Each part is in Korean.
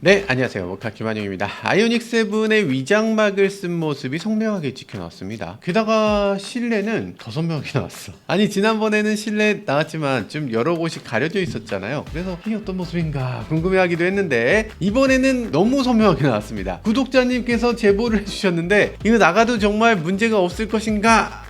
네, 안녕하세요. 모카 김한용입니다. 아이오닉 7의 위장막을 쓴 모습이 선명하게 찍혀 나왔습니다. 게다가 실내는 더 선명하게 나왔어. 아니, 지난번에는 실내 나왔지만 좀 여러 곳이 가려져 있었잖아요. 그래서 이게 어떤 모습인가 궁금해하기도 했는데 이번에는 너무 선명하게 나왔습니다. 구독자님께서 제보를 해주셨는데 이거 나가도 정말 문제가 없을 것인가?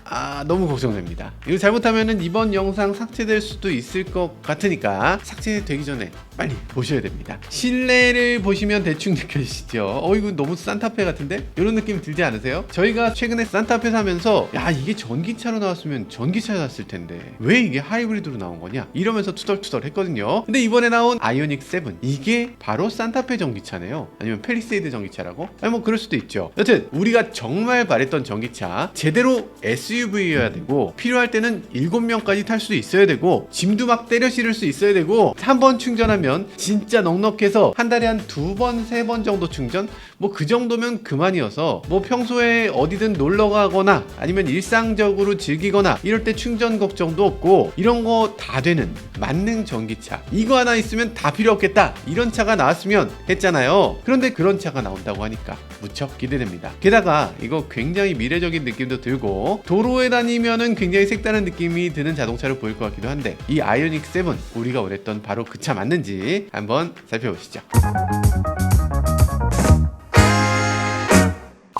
너무 걱정됩니다. 이거 잘못하면은 이번 영상 삭제될 수도 있을 것 같으니까 삭제되기 전에 빨리 보셔야 됩니다. 실내를 보시면 대충 느껴지시죠? 이거 너무 산타페 같은데? 이런 느낌 들지 않으세요? 저희가 최근에 산타페 사면서 야, 이게 전기차로 나왔으면 전기차에 놨을 텐데 왜 이게 하이브리드로 나온 거냐? 이러면서 투덜투덜 했거든요. 근데 이번에 나온 아이오닉 7 이게 바로 산타페 전기차네요. 아니면 펠리세이드 전기차라고? 아니 뭐 그럴 수도 있죠. 여튼 우리가 정말 바랬던 전기차, 제대로 SUV여야 되고 필요할 때는 7명까지 탈 수도 있어야 되고 짐도 막 때려 실을 수 있어야 되고 한 번 충전하면 진짜 넉넉해서 한 달에 한 2번, 3번 정도 충전? 뭐 그 정도면 그만이어서 뭐 평소에 어디든 놀러 가거나 아니면 일상적으로 즐기거나 이럴 때 충전 걱정도 없고 이런 거 다 되는 만능 전기차, 이거 하나 있으면 다 필요 없겠다, 이런 차가 나왔으면 했잖아요. 그런데 그런 차가 나온다고 하니까 무척 기대됩니다. 게다가 이거 굉장히 미래적인 느낌도 들고 도로에 다니면은 굉장히 색다른 느낌이 드는 자동차로 보일 것 같기도 한데 이 아이오닉 7 우리가 원했던 바로 그 차 맞는지 한번 살펴보시죠.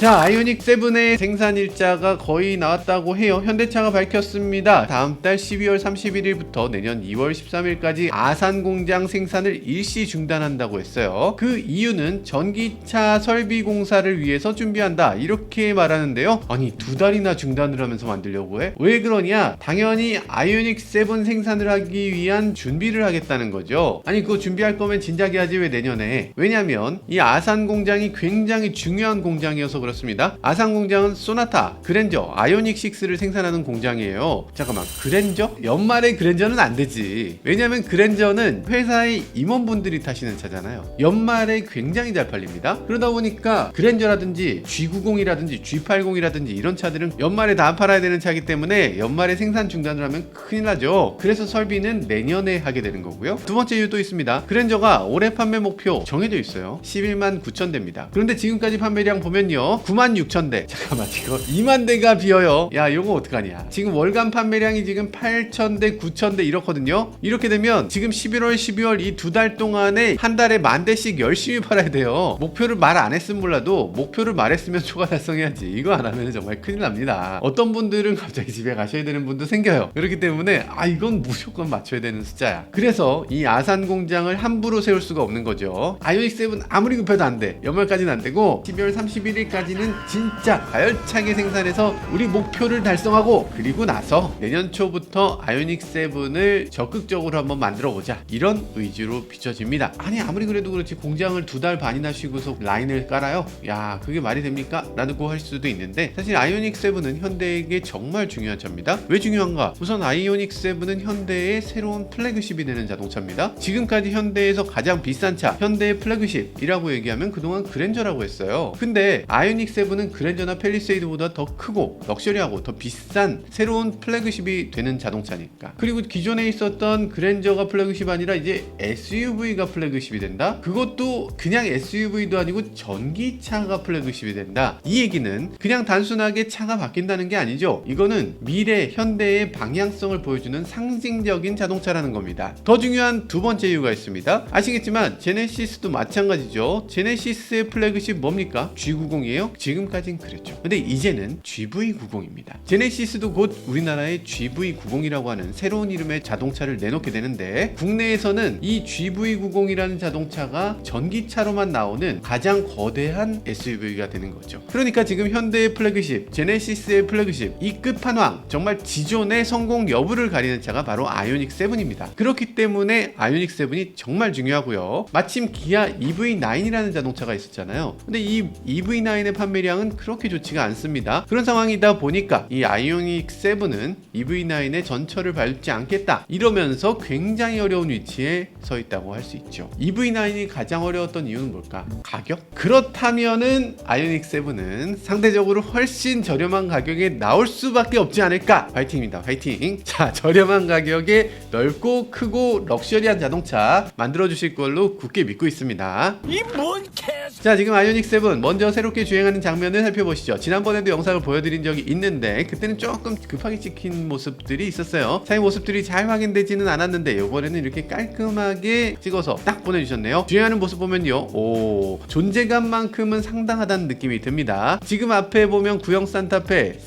자, 아이오닉 7의 생산 일자가 거의 나왔다고 해요. 현대차가 밝혔습니다. 다음 달 12월 31일부터 내년 2월 13일까지 아산 공장 생산을 일시 중단한다고 했어요. 그 이유는 전기차 설비 공사를 위해서 준비한다, 이렇게 말하는데요. 아니, 2달이나 중단을 하면서 만들려고 해? 왜 그러냐? 당연히 아이오닉 7 생산을 하기 위한 준비를 하겠다는 거죠. 아니, 그거 준비할 거면 진작에 하지 왜 내년에? 왜냐면 이 아산 공장이 굉장히 중요한 공장이어서 그렇습니다. 아산 공장은 소나타, 그랜저, 아이오닉 6를 생산하는 공장이에요. 잠깐만, 그랜저? 연말에 그랜저는 안 되지. 왜냐면 그랜저는 회사의 임원분들이 타시는 차잖아요. 연말에 굉장히 잘 팔립니다. 그러다 보니까 그랜저라든지 G90이라든지 G80이라든지 이런 차들은 연말에 다 안 팔아야 되는 차이기 때문에 연말에 생산 중단을 하면 큰일 나죠. 그래서 설비는 내년에 하게 되는 거고요. 두 번째 이유도 있습니다. 그랜저가 올해 판매 목표 정해져 있어요. 11만 9천 대입니다. 그런데 지금까지 판매량 보면요, 9만 6천 대. 잠깐만, 이거 2만 대가 비어요. 야, 요거 어떡하냐. 지금 월간 판매량이 지금 8천 대, 9천 대 이렇거든요. 이렇게 되면 지금 11월, 12월 이 2달 동안에 한 달에 10,000대씩 열심히 팔아야 돼요. 목표를 말 안 했으면 몰라도 목표를 말했으면 초과 달성해야지. 이거 안 하면 정말 큰일 납니다. 어떤 분들은 갑자기 집에 가셔야 되는 분도 생겨요. 그렇기 때문에 이건 무조건 맞춰야 되는 숫자야. 그래서 이 아산 공장을 함부로 세울 수가 없는 거죠. 아이오닉 7 아무리 급해도 안 돼. 연말까지는 안 되고 12월 31일까지는 진짜 가열차게 생산해서 우리 목표를 달성하고 그리고 나서 내년 초부터 아이오닉 7을 적극적으로 한번 만들어 보자, 이런 의지로 비춰집니다. 아니, 아무리 그래도 그렇지 공장을 2달 반이나 쉬고서 라인을 깔아요? 야, 그게 말이 됩니까? 라고 할 수도 있는데 사실 아이오닉 7은 현대에게 정말 중요한 차입니다. 왜 중요한가? 우선 아이오닉 7은 현대의 새로운 플래그십이 되는 자동차입니다. 지금까지 현대에서 가장 비싼 차, 현대의 플래그십이라고 얘기하면 그동안 그랜저라고 했어요. 근데 아이오닉 7은 그랜저나 펠리세이드보다 더 크고 럭셔리하고 더 비싼 새로운 플래그십이 되는 자동차니까. 그리고 기존에 있었던 그랜저가 플래그십 아니라 이제 SUV가 플래그십이 된다? 그것도 그냥 SUV도 아니고 전기차가 플래그십이 된다. 이 얘기는 그냥 단순하게 차가 바뀐다는 게 아니죠. 이거는 미래 현대의 방향성을 보여주는 상징적인 자동차라는 겁니다. 더 중요한 두 번째 이유가 있습니다. 아시겠지만 제네시스도 마찬가지죠. 제네시스의 플래그십 뭡니까? G90이에요? 지금까진 그랬죠. 근데 이제는 GV90입니다. 제네시스도 곧 우리나라의 GV90이라고 하는 새로운 이름의 자동차를 내놓게 되는데 국내에서는 이 GV90이라는 자동차가 전기차로만 나오는 가장 거대한 SUV가 되는 거죠. 그러니까 지금 현대의 플래그십, 제네시스의 플래그십, 이 끝판왕, 정말 지존의 성공 여부를 가리는 차가 바로 아이오닉 7입니다. 그렇기 때문에 아이오닉 7이 정말 중요하고요. 마침 기아 EV9이라는 자동차가 있었잖아요. 근데 이 EV9의 판매량은 그렇게 좋지가 않습니다. 그런 상황이다 보니까 이 아이오닉 7은 EV9의 전철을 밟지 않겠다 이러면서 굉장히 어려운 위치에 서 있다고 할 수 있죠. EV9이 가장 어려웠던 이유는 뭘까? 가격? 그렇다면은 아이오닉 7은 상대적으로 훨씬 저렴한 가격에 나올 수밖에 없지 않을까? 파이팅입니다. 파이팅. 자, 저렴한 가격에 넓고 크고 럭셔리한 자동차 만들어 주실 걸로 굳게 믿고 있습니다. 이 뭔 개? 자, 지금 아이오닉 7 먼저 새롭게 주행하는 장면을 살펴보시죠. 지난번에도 영상을 보여드린 적이 있는데 그때는 조금 급하게 찍힌 모습들이 있었어요. 사실 모습들이 잘 확인되지는 않았는데 이번에는 이렇게 깔끔하게 찍어서 딱 보내주셨네요. 주행하는 모습 보면요, 오, 존재감만큼은 상당하다는 느낌이 듭니다. 지금 앞에 보면 구형 산타페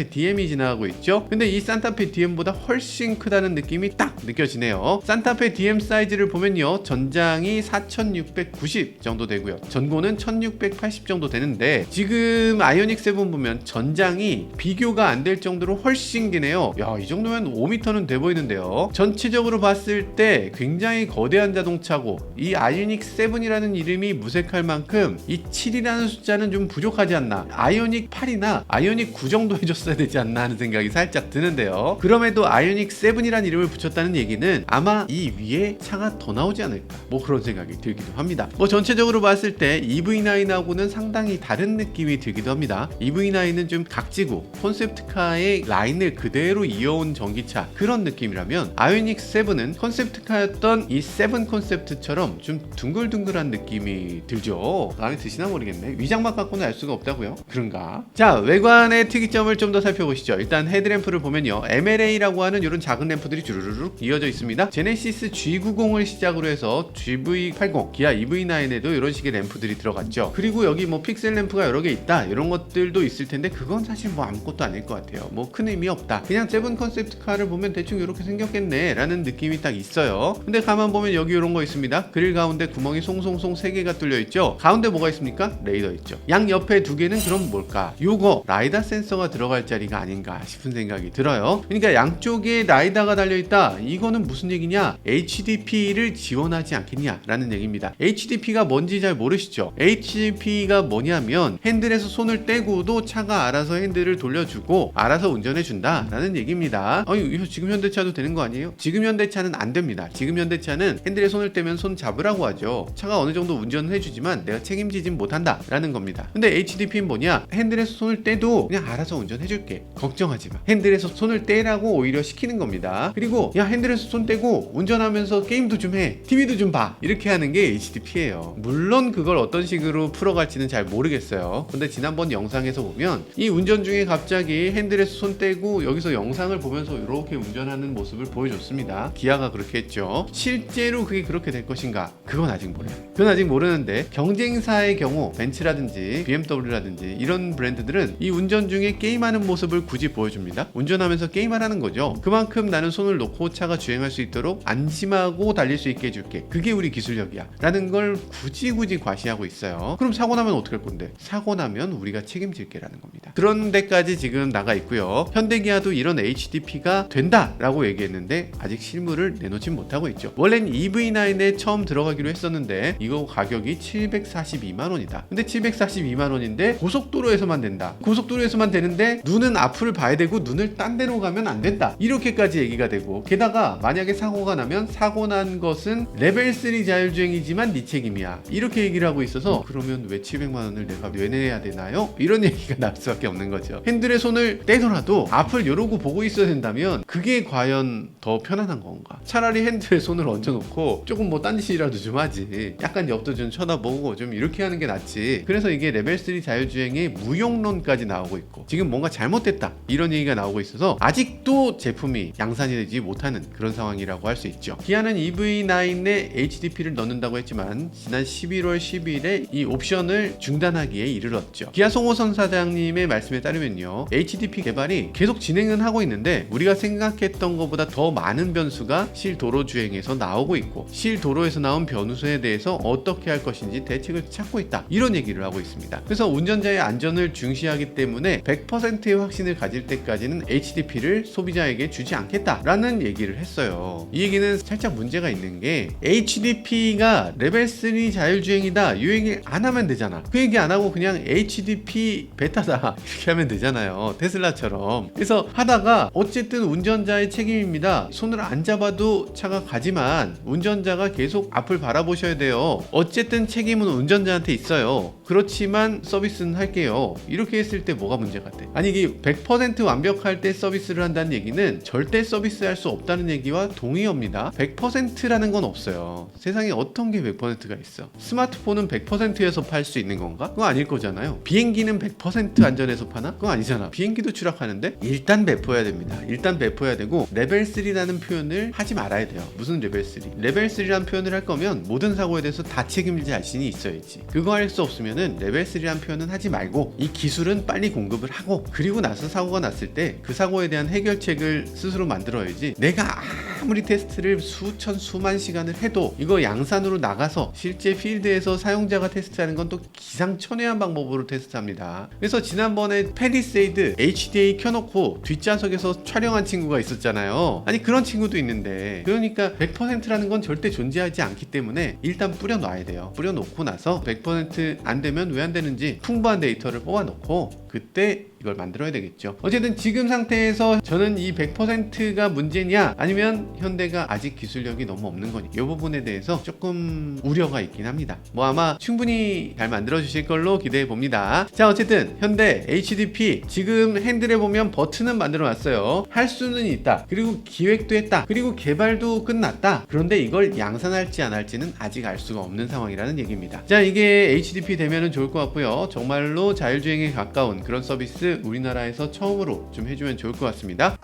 DM이 지나가고 있죠. 근데 이 산타페 DM보다 훨씬 크다는 느낌이 딱 느껴지네요. 산타페 DM 사이즈를 보면요, 전장이 4690 정도 되고요, 전고는 1680 정도 되는데 지금 아이오닉 7 보면 전장이 비교가 안 될 정도로 훨씬 기네요. 야, 이 정도면 5m는 돼 보이는데요. 전체적으로 봤을 때 굉장히 거대한 자동차고 이 아이오닉 7이라는 이름이 무색할 만큼 이 7이라는 숫자는 좀 부족하지 않나, 아이오닉 8이나 아이오닉 9 정도 해줬어야 되지 않나 하는 생각이 살짝 드는데요. 그럼에도 아이오닉 7이라는 이름을 붙였다는 얘기는 아마 이 위에 차가 더 나오지 않을까, 뭐 그런 생각이 들기도 합니다. 뭐 전체적으로 봤을 때 EV9하고는 상당히 다른 느낌이 들기도 합니다. EV9은 좀 각지고 콘셉트카의 라인을 그대로 이어온 전기차 그런 느낌이라면 아이오닉 7은 콘셉트카였던 이 7 콘셉트처럼 좀 둥글둥글한 느낌이 들죠. 마음에 드시나 모르겠네. 위장막 갖고는 알 수가 없다고요? 그런가? 자, 외관의 특이점을 좀 더 살펴보시죠. 일단 헤드램프를 보면요, MLA라고 하는 이런 작은 램프들이 주르륵 이어져 있습니다. 제네시스 G90을 시작으로 해서 GV80, 기아 EV9에도 이런 식의 램프들이 들어갔죠. 그리고 여기 뭐 픽셀 램프가 여러 개 있다 이런 것들도 있을 텐데 그건 사실 뭐 아무것도 아닐 것 같아요. 뭐 큰 의미 없다. 그냥 7 컨셉트카를 보면 대충 이렇게 생겼겠네 라는 느낌이 딱 있어요. 근데 가만 보면 여기 이런 거 있습니다. 그릴 가운데 구멍이 송송송 3개가 뚫려 있죠. 가운데 뭐가 있습니까? 레이더 있죠. 양 옆에 2개는 그럼 뭘까? 요거 라이다 센서가 들어갈 자리가 아닌가 싶은 생각이 들어요. 그러니까 양쪽에 라이다가 달려있다, 이거는 무슨 얘기냐? HDP를 지원하지 않겠냐 라는 얘기입니다. HDP가 뭔지 잘 모르시죠? HDP가 뭐냐면 핸들에서 손을 떼고도 차가 알아서 핸들을 돌려주고 알아서 운전해준다 라는 얘기입니다. 이거 지금 현대차도 되는 거 아니에요? 지금 현대차는 안 됩니다. 지금 현대차는 핸들에 손을 떼면 손 잡으라고 하죠. 차가 어느 정도 운전을 해주지만 내가 책임지진 못한다 라는 겁니다. 근데 HDP는 뭐냐? 핸들에서 손을 떼도 그냥 알아서 운전해줄게, 걱정하지 마. 핸들에서 손을 떼라고 오히려 시키는 겁니다. 그리고 야, 핸들에서 손 떼고 운전하면서 게임도 좀 해, TV도 좀 봐, 이렇게 하는 게 HDP예요. 물론 그걸 어떤 식으로 풀어갈지는 잘 모르겠어요. 근데 지난번 영상에서 보면 이 운전 중에 갑자기 핸들에서 손 떼고 여기서 영상을 보면서 이렇게 운전하는 모습을 보여줬습니다. 기아가 그렇게 했죠. 실제로 그게 그렇게 될 것인가? 그건 아직 몰라요. 그건 아직 모르는데 경쟁사의 경우 벤츠라든지 BMW라든지 이런 브랜드들은 이 운전 중에 게임하는 모습을 굳이 보여줍니다. 운전하면서 게임하라는 거죠. 그만큼 나는 손을 놓고 차가 주행할 수 있도록 안심하고 달릴 수 있게 해줄게, 그게 우리 기술력이야 라는 걸 굳이 과시하고 있어요. 그럼 사고 나면 어떡할 건데? 사고 나면 우리가 책임질게 라는 겁니다. 그런 데까지 지금 나가 있고요. 현대기아도 이런 HDP가 된다 라고 얘기했는데 아직 실물을 내놓진 못하고 있죠. 원래는 EV9에 처음 들어가기로 했었는데 이거 가격이 742만 원이다. 근데 742만 원인데 고속도로에서만 된다. 고속도로에서만 되는데 눈은 앞을 봐야 되고 눈을 딴 데로 가면 안 된다, 이렇게까지 얘기가 되고, 게다가 만약에 사고가 나면 사고 난 것은 레벨 3 자율주행이지만 네 책임이야, 이렇게 얘기를 하고 있어서 그러면 왜 700만 원을 내가 왜 내야 되나요? 이런 얘기가 나올 수밖에 없는 거죠. 핸들에 손을 떼더라도 앞을 이러고 보고 있어야 된다면 그게 과연 더 편안한 건가? 차라리 핸들에 손을 얹어놓고 조금 뭐 딴짓이라도 좀 하지, 약간 옆도 좀 쳐다보고 좀 이렇게 하는 게 낫지. 그래서 이게 레벨 3 자율주행의 무용론까지 나오고 있고 지금 뭔가 잘못됐다 이런 얘기가 나오고 있어서 아직도 제품이 양산이 되지 못하는 그런 상황이라고 할 수 있죠. 기아는 EV9에 HDP를 넣는다고 했지만 지난 11월 10일에 이 옵션을 중단하기에 이르렀죠. 기아 송호선 사장님의 말씀에 따르면요, HDP 개발이 계속 진행은 하고 있는데 우리가 생각했던 것보다 더 많은 변수가 실도로 주행에서 나오고 있고 실도로에서 나온 변수에 대해서 어떻게 할 것인지 대책을 찾고 있다, 이런 얘기를 하고 있습니다. 그래서 운전자의 안전을 중시하기 때문에 100%의 확신을 가질 때까지는 HDP를 소비자에게 주지 않겠다라는 얘기를 했어요. 이 얘기는 살짝 문제가 있는 게 HDP가 레벨 3 자율주행이다 이 얘기 안 하면 되잖아. 그 얘기 안 하고 그냥 HDP 베타다 이렇게 하면 되잖아요. 테슬라처럼. 그래서 하다가 어쨌든 운전자의 책임입니다. 손을 안 잡아도 차가 가지만 운전자가 계속 앞을 바라보셔야 돼요. 어쨌든 책임은 운전자한테 있어요. 그렇지만 서비스는 할게요. 이렇게 했을 때 뭐가 문제가 돼? 아니 이게 100% 완벽할 때 서비스를 한다는 얘기는 절대 서비스할 수 없다는 얘기와 동의어입니다. 100%라는 건 없어요. 세상에 어떤 게 100%가 있어? 스마트폰은 100%에서 팔 수 있는 건가? 그거 아닐 거잖아요. 비행기는 100% 안전해서 파나? 그거 아니잖아. 비행기도 추락하는데 일단 배포해야 됩니다. 일단 배포해야 되고 레벨 3라는 표현을 하지 말아야 돼요. 무슨 레벨 3? 레벨 3라는 표현을 할 거면 모든 사고에 대해서 다 책임질 자신이 있어야지. 그거 할 수 없으면은 레벨 3라는 표현은 하지 말고 이 기술은 빨리 공급을 하고 그리고 나서 사고가 났을 때 그 사고에 대한 해결책을 스스로 만들어야지. 내가 아무리 테스트를 수천 수만 시간을 해도 이거 양산으로 나가서 실제 필드에서 사용자가 테스트하는 건 또 기상천외한 방법으로 테스트합니다. 그래서 지난번에 패리세이드 HDA 켜놓고 뒷좌석에서 촬영한 친구가 있었잖아요. 아니 그런 친구도 있는데 그러니까 100%라는 건 절대 존재하지 않기 때문에 일단 뿌려놔야 돼요. 뿌려놓고 나서 100% 안 되면 왜 안 되는지 풍부한 데이터를 뽑아놓고 그때 이걸 만들어야 되겠죠. 어쨌든 지금 상태에서 저는 이 100%가 문제냐 아니면 현대가 아직 기술력이 너무 없는 거니 이 부분에 대해서 조금 우려가 있긴 합니다. 뭐 아마 충분히 잘 만들어 주실 걸로 기대해 봅니다. 자 어쨌든 현대 HDP 지금 핸들에 보면 버튼은 만들어 놨어요. 할 수는 있다. 그리고 기획도 했다. 그리고 개발도 끝났다. 그런데 이걸 양산할지 안 할지는 아직 알 수가 없는 상황이라는 얘기입니다. 자 이게 HDP 되면은 좋을 것 같고요. 정말로 자율주행에 가까운 그런 서비스 우리나라에서 처음으로 좀 해주면 좋을 것 같습니다.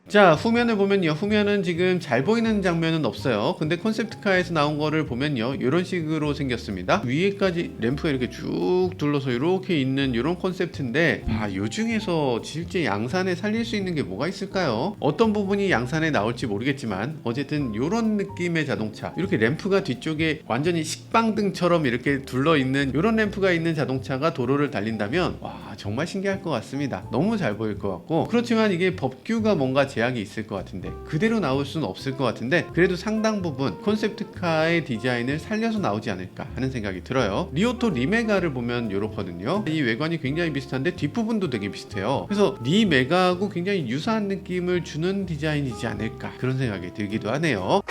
자 후면을 보면요, 후면은 지금 잘 보이는 장면은 없어요. 근데 콘셉트카에서 나온 거를 보면요 이런 식으로 생겼습니다. 위에까지 램프가 이렇게 쭉 둘러서 이렇게 있는 이런 콘셉트인데 요 중에서 실제 양산에 살릴 수 있는 게 뭐가 있을까요? 어떤 부분이 양산에 나올지 모르겠지만 어쨌든 이런 느낌의 자동차, 이렇게 램프가 뒤쪽에 완전히 식빵등처럼 이렇게 둘러있는 이런 램프가 있는 자동차가 도로를 달린다면 와 정말 신기할 것 같습니다. 너무 잘 보일 것 같고, 그렇지만 이게 법규가 뭔가 제약이 있을 것 같은데 그대로 나올 수는 없을 것 같은데 그래도 상당 부분 콘셉트카의 디자인을 살려서 나오지 않을까 하는 생각이 들어요. 리오토 리메가를 보면 이렇거든요. 이 외관이 굉장히 비슷한데 뒷부분도 되게 비슷해요. 그래서 리메가하고 굉장히 유사한 느낌을 주는 디자인이지 않을까 그런 생각이 들기도 하네요.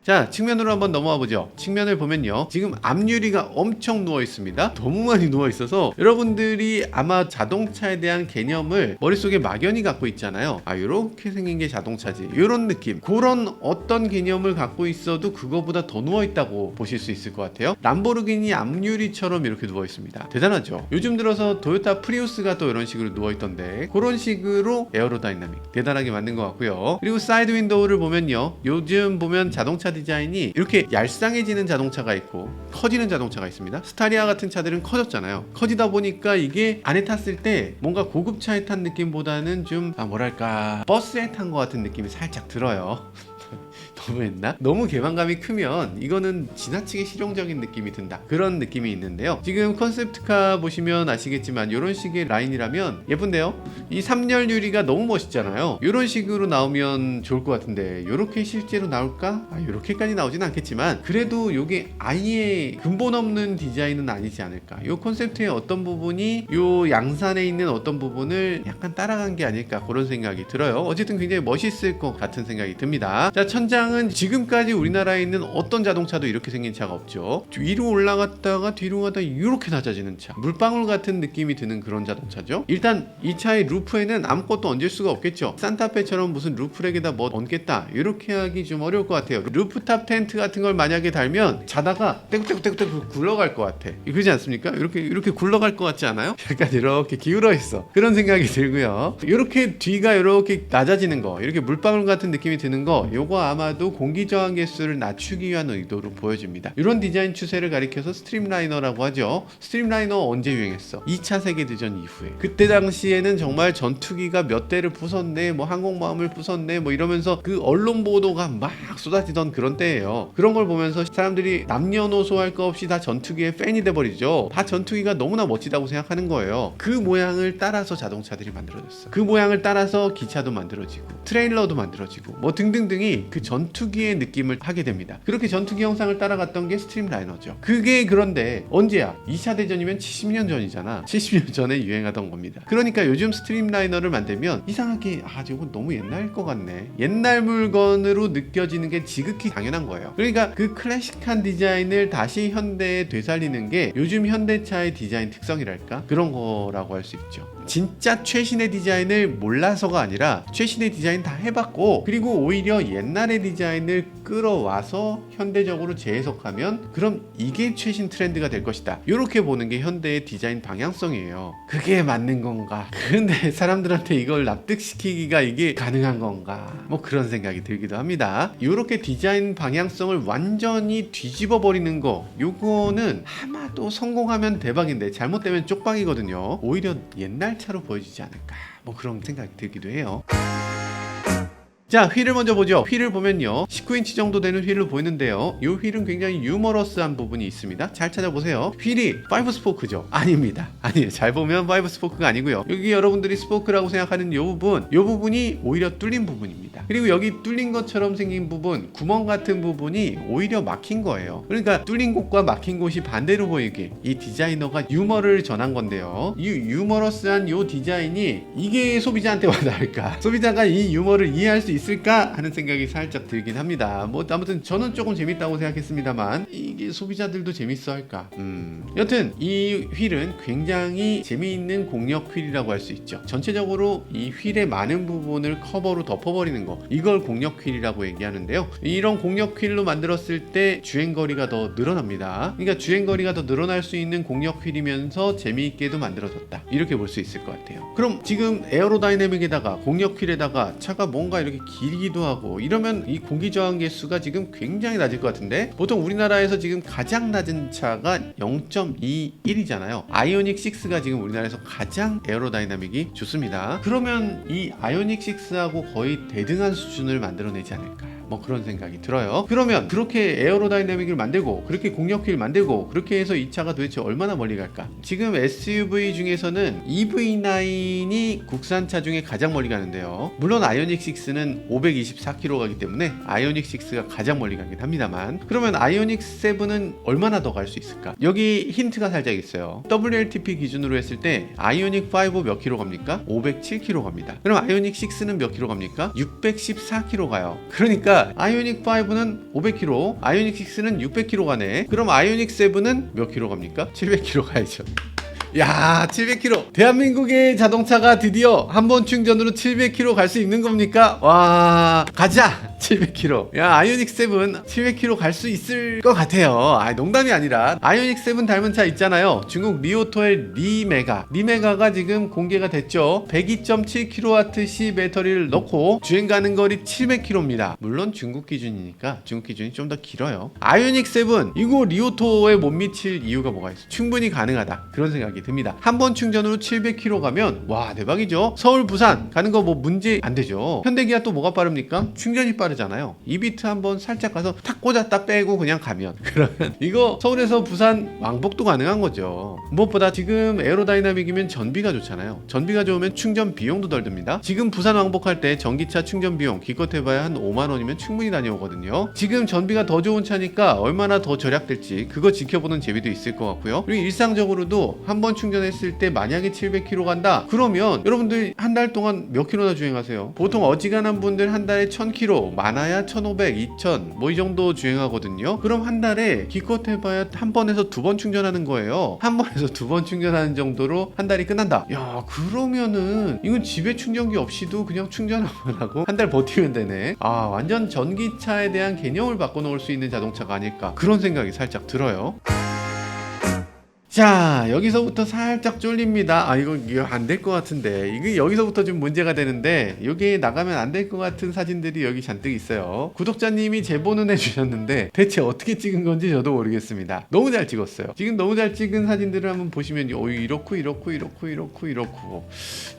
자 측면으로 한번 넘어와 보죠. 측면을 보면요 지금 앞유리가 엄청 누워 있습니다. 너무 많이 누워 있어서 여러분들이 아마 자동차에 대한 개념을 머릿속에 막연히 갖고 있잖아요. 이렇게 생긴 게 자동차지, 이런 느낌, 그런 어떤 개념을 갖고 있어도 그거보다 더 누워 있다고 보실 수 있을 것 같아요. 람보르기니 앞유리처럼 이렇게 누워 있습니다. 대단하죠. 요즘 들어서 토요타 프리우스가 또 이런 식으로 누워 있던데 그런 식으로 에어로다이나믹 대단하게 만든 것 같고요. 그리고 사이드 윈도우를 보면요 요즘 보면 자동차 디자인이 이렇게 얄쌍해지는 자동차가 있고 커지는 자동차가 있습니다. 스타리아 같은 차들은 커졌잖아요. 커지다 보니까 이게 안에 탔을 때 뭔가 고급차에 탄 느낌보다는 좀 뭐랄까 버스에 탄 것 같은 느낌이 살짝 들어요. 너무했나? 너무 개방감이 크면 이거는 지나치게 실용적인 느낌이 든다, 그런 느낌이 있는데요. 지금 컨셉트카 보시면 아시겠지만 이런 식의 라인이라면 예쁜데요. 이 3열 유리가 너무 멋있잖아요. 이런 식으로 나오면 좋을 것 같은데 이렇게 실제로 나올까? 이렇게까지 나오진 않겠지만 그래도 이게 아예 근본 없는 디자인은 아니지 않을까. 이 컨셉트의 어떤 부분이 이 양산에 있는 어떤 부분을 약간 따라간 게 아닐까 그런 생각이 들어요. 어쨌든 굉장히 멋있을 것 같은 생각이 듭니다. 자 천장은 지금까지 우리나라에 있는 어떤 자동차도 이렇게 생긴 차가 없죠. 위로 올라갔다가 뒤로 가다 이렇게 낮아지는 차, 물방울 같은 느낌이 드는 그런 자동차죠. 일단 이 차의 루프에는 아무것도 얹을 수가 없겠죠. 산타페처럼 무슨 루프렉에다 뭐 얹겠다 이렇게 하기 좀 어려울 것 같아요. 루프탑 텐트 같은 걸 만약에 달면 자다가 떼굴떼굴떼굴 굴러갈 것 같아. 그러지 않습니까? 이렇게 굴러갈 것 같지 않아요? 약간 이렇게 기울어 있어, 그런 생각이 들고요. 이렇게 뒤가 이렇게 낮아지는 거, 이렇게 물방울 같은 느낌이 드는 거, 요거 아마도 공기 저항 개수를 낮추기 위한 의도로 보여집니다. 이런 디자인 추세를 가리켜서 스트림라이너라고 하죠. 스트림라이너 언제 유행했어? 2차 세계대전 이후에. 그때 당시에는 정말 전투기가 몇 대를 부쉈네, 뭐 항공모함을 부쉈네, 뭐 이러면서 그 언론 보도가 막 쏟아지던 그런 때예요. 그런 걸 보면서 사람들이 남녀노소 할 거 없이 다 전투기의 팬이 돼버리죠. 다 전투기가 너무나 멋지다고 생각하는 거예요. 그 모양을 따라서 자동차들이 만들어졌어. 그 모양을 따라서 기차도 만들어지고 트레일러도 만들어지고 뭐 등등등이 그 전투 전투기의 느낌을 하게 됩니다. 그렇게 전투기 형상을 따라갔던 게 스트림라이너죠. 그게 그런데 언제야? 2차 대전이면 70년 전이잖아. 70년 전에 유행하던 겁니다. 그러니까 요즘 스트림라이너를 만들면 이상하게 저거 너무 옛날일 것 같네. 옛날 물건으로 느껴지는 게 지극히 당연한 거예요. 그러니까 그 클래식한 디자인을 다시 현대에 되살리는 게 요즘 현대차의 디자인 특성이랄까? 그런 거라고 할 수 있죠. 진짜 최신의 디자인을 몰라서가 아니라 최신의 디자인 다 해봤고, 그리고 오히려 옛날의 디자인을 끌어와서 현대적으로 재해석하면 그럼 이게 최신 트렌드가 될 것이다. 이렇게 보는 게 현대의 디자인 방향성이에요. 그게 맞는 건가? 근데 사람들한테 이걸 납득시키기가 이게 가능한 건가? 뭐 그런 생각이 들기도 합니다. 이렇게 디자인 방향성을 완전히 뒤집어 버리는 거, 요거는 아마도 성공하면 대박인데 잘못되면 쪽방이거든요. 오히려 옛날 차로 보여지지 않을까, 뭐 그런 생각이 들기도 해요. 자, 휠을 먼저 보죠. 휠을 보면요, 19인치 정도 되는 휠로 보이는데요, 이 휠은 굉장히 유머러스한 부분이 있습니다. 잘 찾아보세요. 휠이 5 스포크죠? 아닙니다. 아니에요. 잘 보면 5 스포크가 아니고요, 여기 여러분들이 스포크라고 생각하는 이 부분이 오히려 뚫린 부분입니다. 그리고 여기 뚫린 것처럼 생긴 부분, 구멍 같은 부분이 오히려 막힌 거예요. 그러니까 뚫린 곳과 막힌 곳이 반대로 보이게 이 디자이너가 유머를 전한 건데요, 이 유머러스한 이 디자인이 이게 소비자한테 와닿을까? 소비자가 이 유머를 이해할 수 있을까 하는 생각이 살짝 들긴 합니다. 뭐 아무튼 저는 조금 재밌다고 생각했습니다만 이게 소비자들도 재밌어 할까? 여튼 이 휠은 굉장히 재미있는 공력 휠이라고 할 수 있죠. 전체적으로 이 휠의 많은 부분을 커버로 덮어버리는 거, 이걸 공력 휠이라고 얘기하는데요, 이런 공력 휠로 만들었을 때 주행거리가 더 늘어납니다. 그러니까 주행거리가 더 늘어날 수 있는 공력 휠이면서 재미있게도 만들어졌다, 이렇게 볼 수 있을 것 같아요. 그럼 지금 에어로다이내믹에다가 공력 휠에다가 차가 뭔가 이렇게 길기도 하고 이러면 이 공기 저항 계수가 지금 굉장히 낮을 것 같은데, 보통 우리나라에서 지금 가장 낮은 차가 0.21이잖아요. 아이오닉 6가 지금 우리나라에서 가장 에어로다이나믹이 좋습니다. 그러면 이 아이오닉 6하고 거의 대등한 수준을 만들어내지 않을까, 뭐 그런 생각이 들어요. 그러면 그렇게 에어로다이내믹을 만들고 그렇게 공력휠 만들고 그렇게 해서 이 차가 도대체 얼마나 멀리 갈까? 지금 SUV 중에서는 EV9이 국산차 중에 가장 멀리 가는데요, 물론 아이오닉 6는 524km 가기 때문에 아이오닉 6가 가장 멀리 가긴 합니다만, 그러면 아이오닉 7은 얼마나 더 갈 수 있을까? 여기 힌트가 살짝 있어요. WLTP 기준으로 했을 때 아이오닉 5 몇 킬로 갑니까? 507km 갑니다. 그럼 아이오닉 6는 몇 킬로 갑니까? 614km 가요. 그러니까 아이오닉 5는 500km, 아이오닉 6는 600km 가네. 그럼 아이오닉 7은 몇 킬로 갑니까? 700km 가야죠. 야, 700km. 대한민국의 자동차가 드디어 한 번 충전으로 700km 갈 수 있는 겁니까? 와, 가자. 700km. 야, 아이오닉 7 700km 갈 수 있을 것 같아요. 농담이 아니라 아이오닉 7 닮은 차 있잖아요. 중국 리오토의 리메가가 지금 공개가 됐죠. 102.7kWh 배터리를 넣고 주행 가는 거리 700km입니다. 물론 중국 기준이니까 중국 기준이 좀 더 길어요. 아이오닉 7 이거 리오토에 못 미칠 이유가 뭐가 있어? 충분히 가능하다, 그런 생각이 듭니다. 한 번 충전으로 700km 가면 와, 대박이죠. 서울 부산 가는 거 뭐 문제 안 되죠. 현대기아 또 뭐가 빠릅니까? 충전이 빠르잖아요. 이비트 한번 살짝 가서 탁 꽂았다 빼고 그냥 가면, 그러면 이거 서울에서 부산 왕복도 가능한 거죠. 무엇보다 지금 에어로다이나믹이면 전비가 좋잖아요. 전비가 좋으면 충전 비용도 덜 듭니다. 지금 부산 왕복할 때 전기차 충전 비용 기껏 해봐야 한 5만 원이면 충분히 다녀오거든요. 지금 전비가 더 좋은 차니까 얼마나 더 절약될지 그거 지켜보는 재미도 있을 것 같고요. 그리고 일상적으로도 한 번 충전했을 때 만약에 700km 간다 그러면 여러분들 한 달 동안 몇 킬로나 주행하세요? 보통 어지간한 분들 한 달에 1000km, 많아야 1500, 2000 뭐 이 정도 주행하거든요. 그럼 한 달에 기껏 해봐야 한 번에서 두 번 충전하는 거예요. 한 번에서 두 번 충전하는 정도로 한 달이 끝난다. 야, 그러면은 이건 집에 충전기 없이도 그냥 충전 한번 하고 한 달 버티면 되네. 완전 전기차에 대한 개념을 바꿔놓을 수 있는 자동차가 아닐까, 그런 생각이 살짝 들어요. 자, 여기서부터 살짝 쫄립니다. 이거 안 될 것 같은데, 이게 여기서부터 좀 문제가 되는데, 여기 나가면 안 될 것 같은 사진들이 여기 잔뜩 있어요. 구독자님이 제보는 해주셨는데 대체 어떻게 찍은 건지 저도 모르겠습니다. 너무 잘 찍었어요. 지금 너무 잘 찍은 사진들을 한번 보시면 이렇고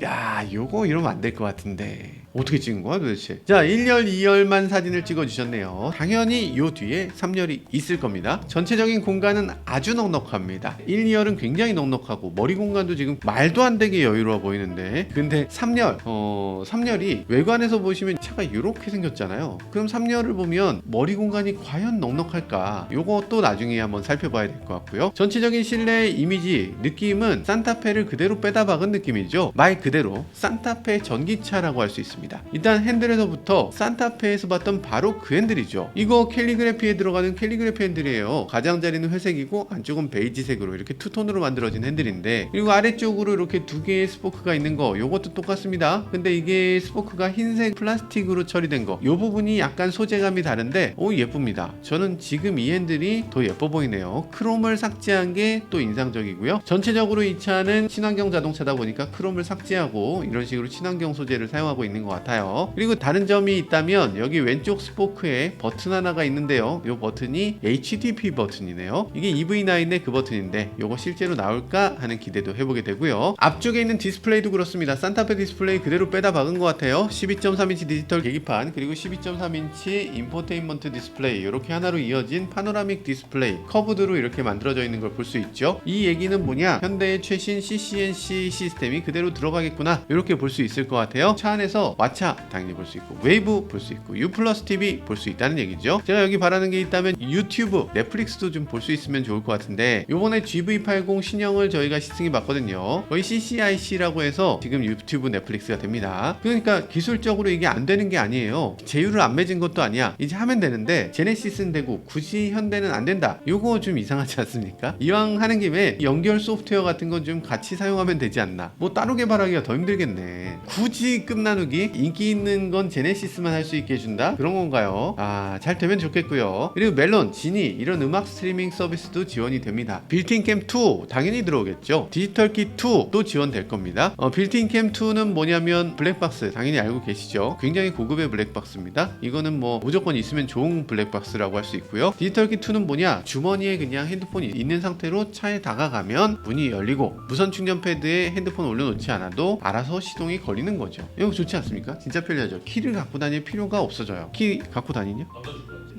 야, 요거 이러면 안 될 것 같은데. 어떻게 찍은 거야 도대체? 자, 1열, 2열만 사진을 찍어주셨네요. 당연히 요 뒤에 3열이 있을 겁니다. 전체적인 공간은 아주 넉넉합니다. 1, 2열은 굉장히 넉넉하고 머리 공간도 지금 말도 안 되게 여유로워 보이는데, 근데 3열이 외관에서 보시면 차가 이렇게 생겼잖아요. 그럼 3열을 보면 머리 공간이 과연 넉넉할까? 요것도 나중에 한번 살펴봐야 될 것 같고요. 전체적인 실내 이미지 느낌은 산타페를 그대로 빼다 박은 느낌이죠. 말 그대로 산타페 전기차라고 할 수 있습니다. 일단 핸들에서부터 산타페에서 봤던 바로 그 핸들이죠. 이거 캘리그래피에 들어가는 캘리그래피 핸들이에요. 가장자리는 회색이고 안쪽은 베이지색으로 이렇게 투톤으로 만들어진 핸들인데, 그리고 아래쪽으로 이렇게 두 개의 스포크가 있는 거 요것도 똑같습니다. 근데 이게 스포크가 흰색 플라스틱으로 처리된 거, 요 부분이 약간 소재감이 다른데 예쁩니다. 저는 지금 이 핸들이 더 예뻐 보이네요. 크롬을 삭제한 게 또 인상적이고요. 전체적으로 이 차는 친환경 자동차다 보니까 크롬을 삭제하고 이런 식으로 친환경 소재를 사용하고 있는 것 같아요. 그리고 다른 점이 있다면 여기 왼쪽 스포크에 버튼 하나가 있는데요. 이 버튼이 HDP 버튼이네요. 이게 EV9의 그 버튼인데 이거 실제로 나올까 하는 기대도 해보게 되고요. 앞쪽에 있는 디스플레이도 그렇습니다. 산타페 디스플레이 그대로 빼다 박은 것 같아요. 12.3인치 디지털 계기판, 그리고 12.3인치 인포테인먼트 디스플레이, 이렇게 하나로 이어진 파노라믹 디스플레이, 커브드로 이렇게 만들어져 있는 걸 볼 수 있죠. 이 얘기는 뭐냐, 현대의 최신 CCNC 시스템이 그대로 들어가겠구나, 이렇게 볼 수 있을 것 같아요. 차 안에서 왓챠 당연히 볼 수 있고, 웨이브 볼 수 있고, U 플러스 TV 볼 수 있다는 얘기죠. 제가 여기 바라는 게 있다면 유튜브, 넷플릭스도 좀 볼 수 있으면 좋을 것 같은데, 요번에 GV80 신형을 저희가 시승해 봤거든요. 거의 CCIC라고 해서 지금 유튜브, 넷플릭스가 됩니다. 그러니까 기술적으로 이게 안 되는 게 아니에요. 제휴를 안 맺은 것도 아니야. 이제 하면 되는데 제네시스는 되고 굳이 현대는 안 된다. 요거 좀 이상하지 않습니까? 이왕 하는 김에 연결 소프트웨어 같은 건 좀 같이 사용하면 되지 않나. 뭐 따로 개발하기가 더 힘들겠네. 굳이 끝 나누기, 인기 있는 건 제네시스만 할 수 있게 해준다? 그런 건가요? 잘 되면 좋겠고요. 그리고 멜론, 지니 이런 음악 스트리밍 서비스도 지원이 됩니다. 빌트인 캠 2 당연히 들어오겠죠. 디지털 키 2도 지원될 겁니다. 빌트인 캠 2는 뭐냐면 블랙박스, 당연히 알고 계시죠. 굉장히 고급의 블랙박스입니다. 이거는 뭐 무조건 있으면 좋은 블랙박스라고 할 수 있고요. 디지털 키 2는 뭐냐, 주머니에 그냥 핸드폰이 있는 상태로 차에 다가가면 문이 열리고 무선 충전 패드에 핸드폰 올려놓지 않아도 알아서 시동이 걸리는 거죠. 이거 좋지 않습니까? 진짜 편리하죠. 키를 갖고 다닐 필요가 없어져요. 키 갖고 다니냐?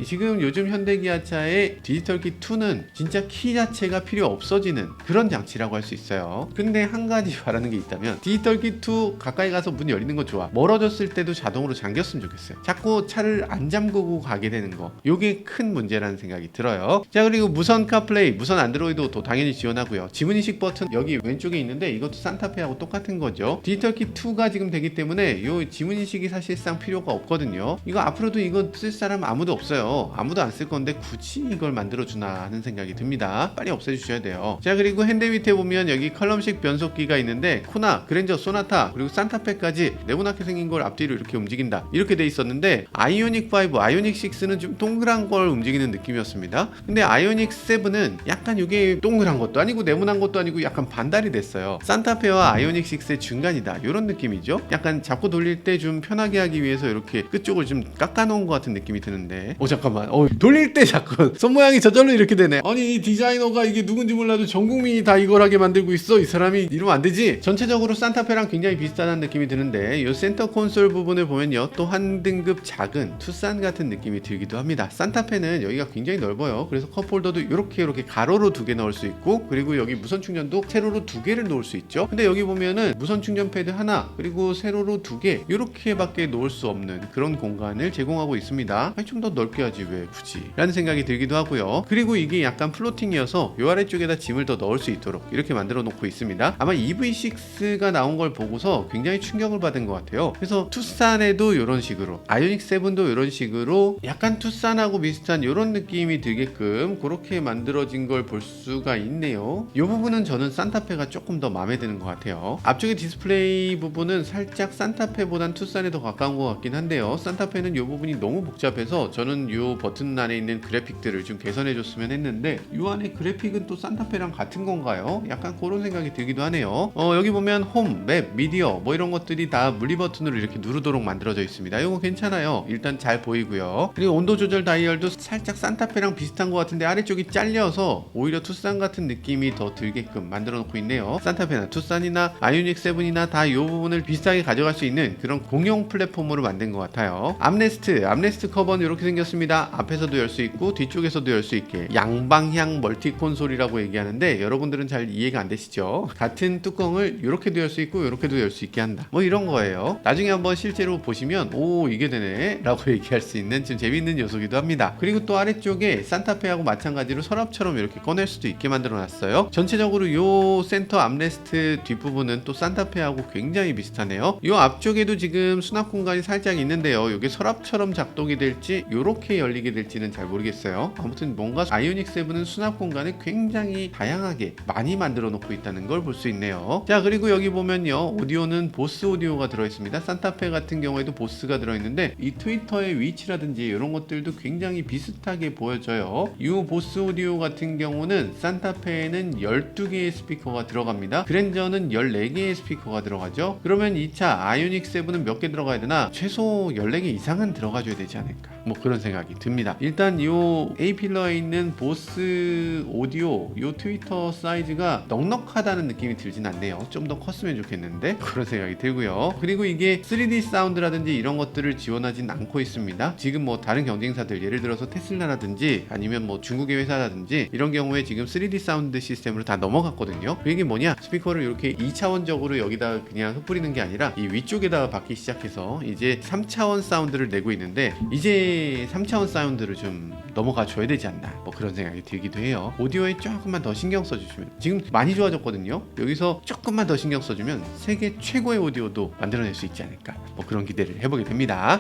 지금 요즘 현대기아차의 디지털 키 2는 진짜 키 자체가 필요 없어지는 그런 장치라고 할 수 있어요. 근데 한 가지 바라는 게 있다면, 디지털 키 2 가까이 가서 문 열리는 거 좋아. 멀어졌을 때도 자동으로 잠겼으면 좋겠어요. 자꾸 차를 안 잠그고 가게 되는 거, 요게 큰 문제라는 생각이 들어요. 자, 그리고 무선 카플레이, 무선 안드로이드 오토 당연히 지원하고요. 지문인식 버튼 여기 왼쪽에 있는데 이것도 산타페하고 똑같은 거죠. 디지털 키 2가 지금 되기 때문에 요 지문인식이 사실상 필요가 없거든요. 이거 앞으로도 이거 쓸 사람 아무도 없어요. 아무도 안 쓸 건데 굳이 이걸 만들어주나 하는 생각이 듭니다. 빨리 없애주셔야 돼요. 자, 그리고 핸들 밑에 보면 여기 컬럼식 변속기가 있는데, 코나, 그랜저, 소나타 그리고 산타페까지 네모나게 생긴 걸 앞뒤로 이렇게 움직인다, 이렇게 돼 있었는데, 아이오닉 5, 아이오닉 6는 좀 동그란 걸 움직이는 느낌이었습니다. 근데 아이오닉 7은 약간 이게 동그란 것도 아니고 네모난 것도 아니고 약간 반달이 됐어요. 산타페와 아이오닉 6의 중간이다, 이런 느낌이죠. 약간 잡고 돌릴 때 좀 편하게 하기 위해서 이렇게 끝쪽을 좀 깎아 놓은 것 같은 느낌이 드는데, 잠깐만, 돌릴 때 자꾸 손 모양이 저절로 이렇게 되네. 아니, 이 디자이너가 이게 누군지 몰라도 전 국민이 다 이걸 하게 만들고 있어. 이 사람이 이러면 안 되지. 전체적으로 산타페랑 굉장히 비슷하다는 느낌이 드는데, 이 센터 콘솔 부분을 보면요, 또 한 등급 작은 투싼 같은 느낌이 들기도 합니다. 산타페는 여기가 굉장히 넓어요. 그래서 컵홀더도 이렇게 가로로 2개 넣을 수 있고, 그리고 여기 무선 충전도 세로로 2개를 놓을 수 있죠. 근데 여기 보면은 무선 충전 패드 하나, 그리고 세로로 2개, 이렇게밖에 놓을 수 없는 그런 공간을 제공하고 있습니다. 좀 더 넓게 하지 왜 굳이, 라는 생각이 들기도 하고요. 그리고 이게 약간 플로팅이어서 요 아래쪽에다 짐을 더 넣을 수 있도록 이렇게 만들어 놓고 있습니다. 아마 EV6가 나온 걸 보고서 굉장히 충격을 받은 것 같아요. 그래서 투싼에도 이런 식으로, 아이오닉 7도 이런 식으로 약간 투싼하고 비슷한 이런 느낌이 들게끔 그렇게 만들어진 걸 볼 수가 있네요. 이 부분은 저는 산타페가 조금 더 마음에 드는 것 같아요. 앞쪽에 디스플레이 부분은 살짝 산타페보단 투싼에 더 가까운 것 같긴 한데요. 산타페는 이 부분이 너무 복잡해서 저는 보면 요 버튼 안에 있는 그래픽들을 좀 개선해줬으면 했는데 요 안에 그래픽은 또 산타페랑 같은 건가요? 약간 그런 생각이 들기도 하네요. 여기 보면 홈, 맵, 미디어 뭐 이런 것들이 다 물리 버튼으로 이렇게 누르도록 만들어져 있습니다. 이거 괜찮아요. 일단 잘 보이고요. 그리고 온도 조절 다이얼도 살짝 산타페랑 비슷한 것 같은데 아래쪽이 잘려서 오히려 투싼 같은 느낌이 더 들게끔 만들어 놓고 있네요. 산타페나 투싼이나 아이오닉 7이나 다 이 부분을 비슷하게 가져갈 수 있는 그런 공용 플랫폼으로 만든 것 같아요. 암레스트 커버는 이렇게 생겼습니다. 앞에서도 열 수 있고 뒤쪽에서도 열 수 있게 양방향 멀티 콘솔이라고 얘기하는데 여러분들은 잘 이해가 안 되시죠? 같은 뚜껑을 이렇게도 열 수 있고 이렇게도 열 수 있게 한다. 뭐 이런 거예요. 나중에 한번 실제로 보시면 오 이게 되네 라고 얘기할 수 있는 좀 재밌는 요소기도 합니다. 그리고 또 아래쪽에 산타페하고 마찬가지로 서랍처럼 이렇게 꺼낼 수도 있게 만들어 놨어요. 전체적으로 요 센터 암레스트 뒷부분은 또 산타페하고 굉장히 비슷하네요. 요 앞쪽에도 지금 수납 공간이 살짝 있는데요. 이게 서랍처럼 작동이 될지 이렇게 열리게 될지는 잘 모르겠어요. 아무튼 뭔가 아이오닉 7은 수납 공간을 굉장히 다양하게 많이 만들어 놓고 있다는 걸 볼 수 있네요. 자 그리고 여기 보면요 오디오는 보스 오디오가 들어있습니다. 산타페 같은 경우에도 보스가 들어있는데 이 트위터의 위치라든지 이런 것들도 굉장히 비슷하게 보여져요. 이 보스 오디오 같은 경우는 산타페에는 12개의 스피커가 들어갑니다. 그랜저는 14개의 스피커가 들어가죠. 그러면 2차 아이오닉 7은 몇 개 들어가야 되나? 최소 14개 이상은 들어가줘야 되지 않을까 뭐 그런 생각이 듭니다. 일단 이 A필러에 있는 보스 오디오 이 트위터 사이즈가 넉넉하다는 느낌이 들진 않네요. 좀 더 컸으면 좋겠는데 그런 생각이 들고요. 그리고 이게 3D 사운드라든지 이런 것들을 지원하진 않고 있습니다. 지금 뭐 다른 경쟁사들 예를 들어서 테슬라라든지 아니면 뭐 중국의 회사라든지 이런 경우에 지금 3D 사운드 시스템으로 다 넘어갔거든요. 이게 뭐냐? 스피커를 이렇게 2차원적으로 여기다 그냥 흩뿌리는 게 아니라 이 위쪽에다 받기 시작해서 이제 3차원 사운드를 내고 있는데 이제 3차원 사운드를 좀 넘어가 줘야 되지 않나 뭐 그런 생각이 들기도 해요. 오디오에 조금만 더 신경 써주시면 지금 많이 좋아졌거든요. 여기서 조금만 더 신경 써주면 세계 최고의 오디오도 만들어낼 수 있지 않을까 뭐 그런 기대를 해보게 됩니다.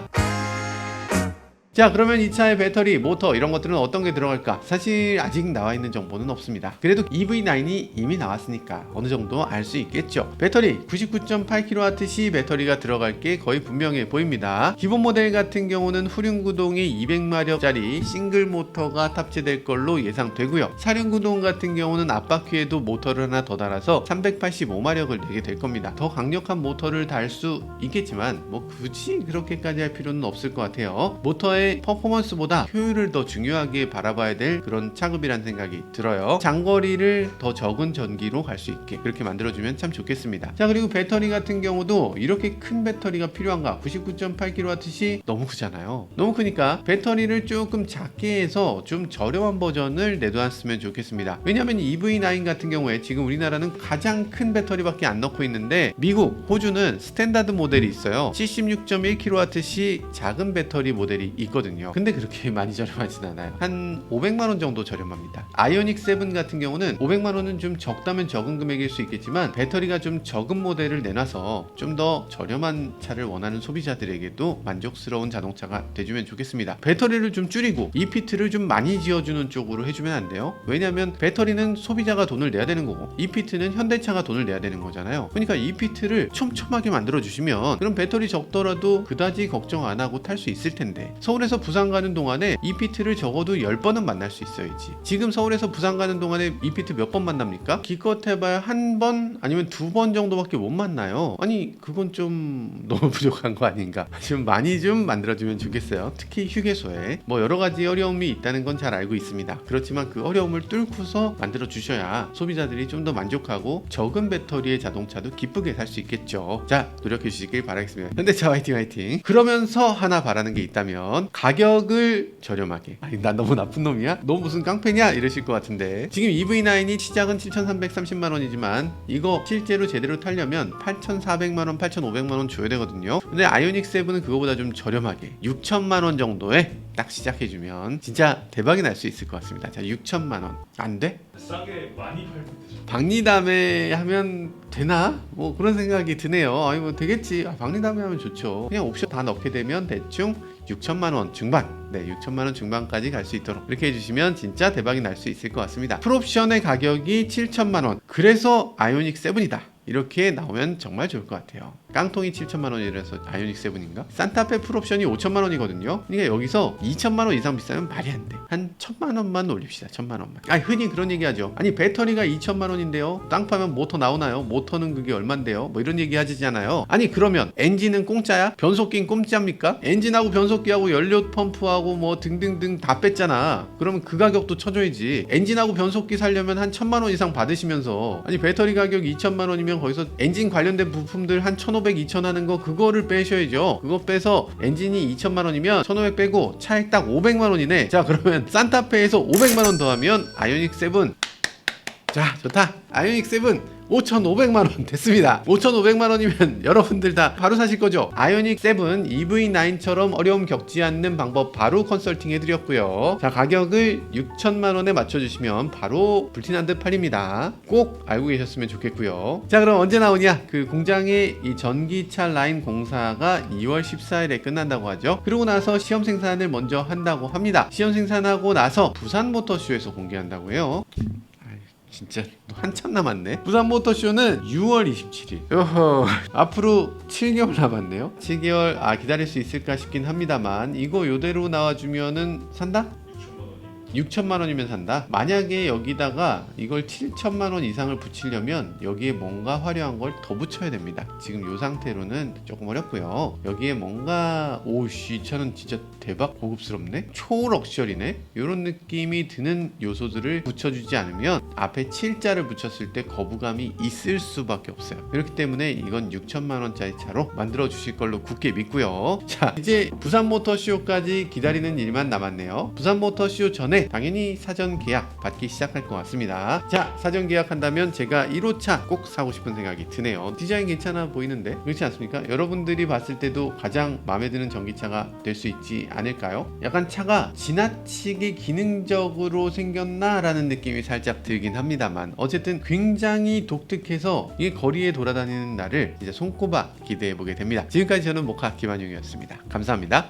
자 그러면 이 차의 배터리, 모터 이런 것들은 어떤 게 들어갈까? 사실 아직 나와 있는 정보는 없습니다. 그래도 EV9이 이미 나왔으니까 어느 정도 알 수 있겠죠. 배터리 99.8kWh 배터리가 들어갈 게 거의 분명해 보입니다. 기본 모델 같은 경우는 후륜구동의 200마력짜리 싱글 모터가 탑재될 걸로 예상되고요. 사륜구동 같은 경우는 앞바퀴에도 모터를 하나 더 달아서 385마력을 내게 될 겁니다. 더 강력한 모터를 달 수 있겠지만 뭐 굳이 그렇게까지 할 필요는 없을 것 같아요. 모터의 퍼포먼스보다 효율을 더 중요하게 바라봐야 될 그런 차급이란 생각이 들어요. 장거리를 더 적은 전기로 갈 수 있게 그렇게 만들어주면 참 좋겠습니다. 자 그리고 배터리 같은 경우도 이렇게 큰 배터리가 필요한가? 99.8kWh 너무 크잖아요. 너무 크니까 배터리를 조금 작게 해서 좀 저렴한 버전을 내놨으면 좋겠습니다. 왜냐하면 EV9 같은 경우에 지금 우리나라는 가장 큰 배터리밖에 안 넣고 있는데 미국, 호주는 스탠다드 모델이 있어요. 76.1kWh 작은 배터리 모델이 있거든요. 근데 그렇게 많이 저렴하진 않아요. 한 500만원 정도 저렴합니다. 아이오닉 7 같은 경우는 500만원은 좀 적다면 적은 금액일 수 있겠지만 배터리가 좀 적은 모델을 내놔서 좀 더 저렴한 차를 원하는 소비자들에게도 만족스러운 자동차가 돼주면 좋겠습니다. 배터리를 좀 줄이고 EPT를 좀 많이 지어주는 쪽으로 해주면 안 돼요? 왜냐면 배터리는 소비자가 돈을 내야 되는 거고 EPT는 현대차가 돈을 내야 되는 거잖아요. 그러니까 EPT를 촘촘하게 만들어주시면 그럼 배터리 적더라도 그다지 걱정 안 하고 탈 수 있을 텐데 서울에서 부산 가는 동안에 EPT를 적어도 10번은 만날 수 있어야지. 지금 서울에서 부산 가는 동안에 EPT 몇 번 만납니까? 기껏 해봐야 한 번 아니면 2번 정도밖에 못 만나요. 아니 그건 좀 너무 부족한 거 아닌가? 좀 많이 좀 만들어주면 좋겠어요. 특히 휴게소에 뭐 여러 가지 어려움이 있다는 건 잘 알고 있습니다. 그렇지만 그 어려움을 뚫고서 만들어 주셔야 소비자들이 좀 더 만족하고 적은 배터리의 자동차도 기쁘게 살 수 있겠죠. 자 노력해 주시길 바라겠습니다. 현대차 화이팅 화이팅. 그러면서 하나 바라는 게 있다면 가격을 저렴하게. 아니 난 너무 나쁜 놈이야? 너 무슨 깡패냐? 이러실 것 같은데 지금 EV9이 시작은 7,330만원이지만 이거 실제로 제대로 타려면 8,400만원 8,500만원 줘야 되거든요. 근데 아이오닉 7은 그거보다 좀 저렴하게 6천만원 정도에 딱 시작해주면 진짜 대박이 날 수 있을 것 같습니다. 자 6천만원 안 돼? 싸게 많이 팔고 있죠. 박리담회 하면 되나? 뭐 그런 생각이 드네요. 아니 뭐 되겠지. 박리담회 하면 좋죠. 그냥 옵션 다 넣게 되면 대충 6천만원 중반, 네 6천만원 중반까지 갈 수 있도록 이렇게 해주시면 진짜 대박이 날 수 있을 것 같습니다. 풀옵션의 가격이 7천만원, 그래서 아이오닉 7이다 이렇게 나오면 정말 좋을 것 같아요. 깡통이 7천만 원이라서 아이오닉 7인가? 산타페 풀옵션이 5천만 원이거든요. 그러니까 여기서 2천만 원 이상 비싸면 말이 안 돼. 한 1천만 원만 올립시다. 1천만 원만. 아니 흔히 그런 얘기하죠. 아니 배터리가 2천만 원인데요. 땅 파면 모터 나오나요? 모터는 그게 얼만데요? 뭐 이런 얘기 하시잖아요. 아니 그러면 엔진은 공짜야? 변속기는 공짜입니까? 엔진하고 변속기하고 연료 펌프하고 뭐 등등등 다 뺐잖아. 그러면 그 가격도 쳐줘야지. 엔진하고 변속기 살려면 한 1천만 원 이상 받으시면서 아니 배터리 가격 2천만 원이면 거기서 엔진 관련된 부품들 한 1,500, 2천 하는 거 그거를 빼셔야죠. 그거 빼서 엔진이 2천만 원이면 1,500 빼고 차액 딱 500만 원이네. 자 그러면 산타페에서 500만 원 더하면 아이오닉 7 자 좋다. 아이오닉 7 5,500만 원 됐습니다. 5,500만 원이면 여러분들 다 바로 사실 거죠. 아이오닉 7 EV9처럼 어려움 겪지 않는 방법 바로 컨설팅 해드렸고요. 자 가격을 6천만 원에 맞춰주시면 바로 불티난 듯 팔립니다. 꼭 알고 계셨으면 좋겠고요. 자 그럼 언제 나오냐? 그 공장의 이 전기차 라인 공사가 2월 14일에 끝난다고 하죠. 그러고 나서 시험 생산을 먼저 한다고 합니다. 시험 생산하고 나서 부산 모터쇼에서 공개한다고 해요. 진짜 한참 남았네. 부산 모터쇼는 6월 27일. 어허, 앞으로 7개월 남았네요. 7개월 기다릴 수 있을까 싶긴 합니다만 이거 요대로 나와주면은 산다? 6천만 원이면 산다. 만약에 여기다가 이걸 7천만 원 이상을 붙이려면 여기에 뭔가 화려한 걸 더 붙여야 됩니다. 지금 이 상태로는 조금 어렵고요. 여기에 뭔가 오씨 이 차는 진짜 대박 고급스럽네, 초럭셔리네, 이런 느낌이 드는 요소들을 붙여주지 않으면 앞에 7자를 붙였을 때 거부감이 있을 수밖에 없어요. 그렇기 때문에 이건 6천만 원짜리 차로 만들어 주실 걸로 굳게 믿고요. 자 이제 부산 모터쇼까지 기다리는 일만 남았네요. 부산 모터쇼 전에 당연히 사전 계약 받기 시작할 것 같습니다. 자 사전 계약한다면 제가 1호차 꼭 사고 싶은 생각이 드네요. 디자인 괜찮아 보이는데 그렇지 않습니까? 여러분들이 봤을 때도 가장 마음에 드는 전기차가 될 수 있지 않을까요? 약간 차가 지나치게 기능적으로 생겼나 라는 느낌이 살짝 들긴 합니다만 어쨌든 굉장히 독특해서 이게 거리에 돌아다니는 날을 이제 손꼽아 기대해 보게 됩니다. 지금까지 저는 모카 김한용이었습니다. 감사합니다.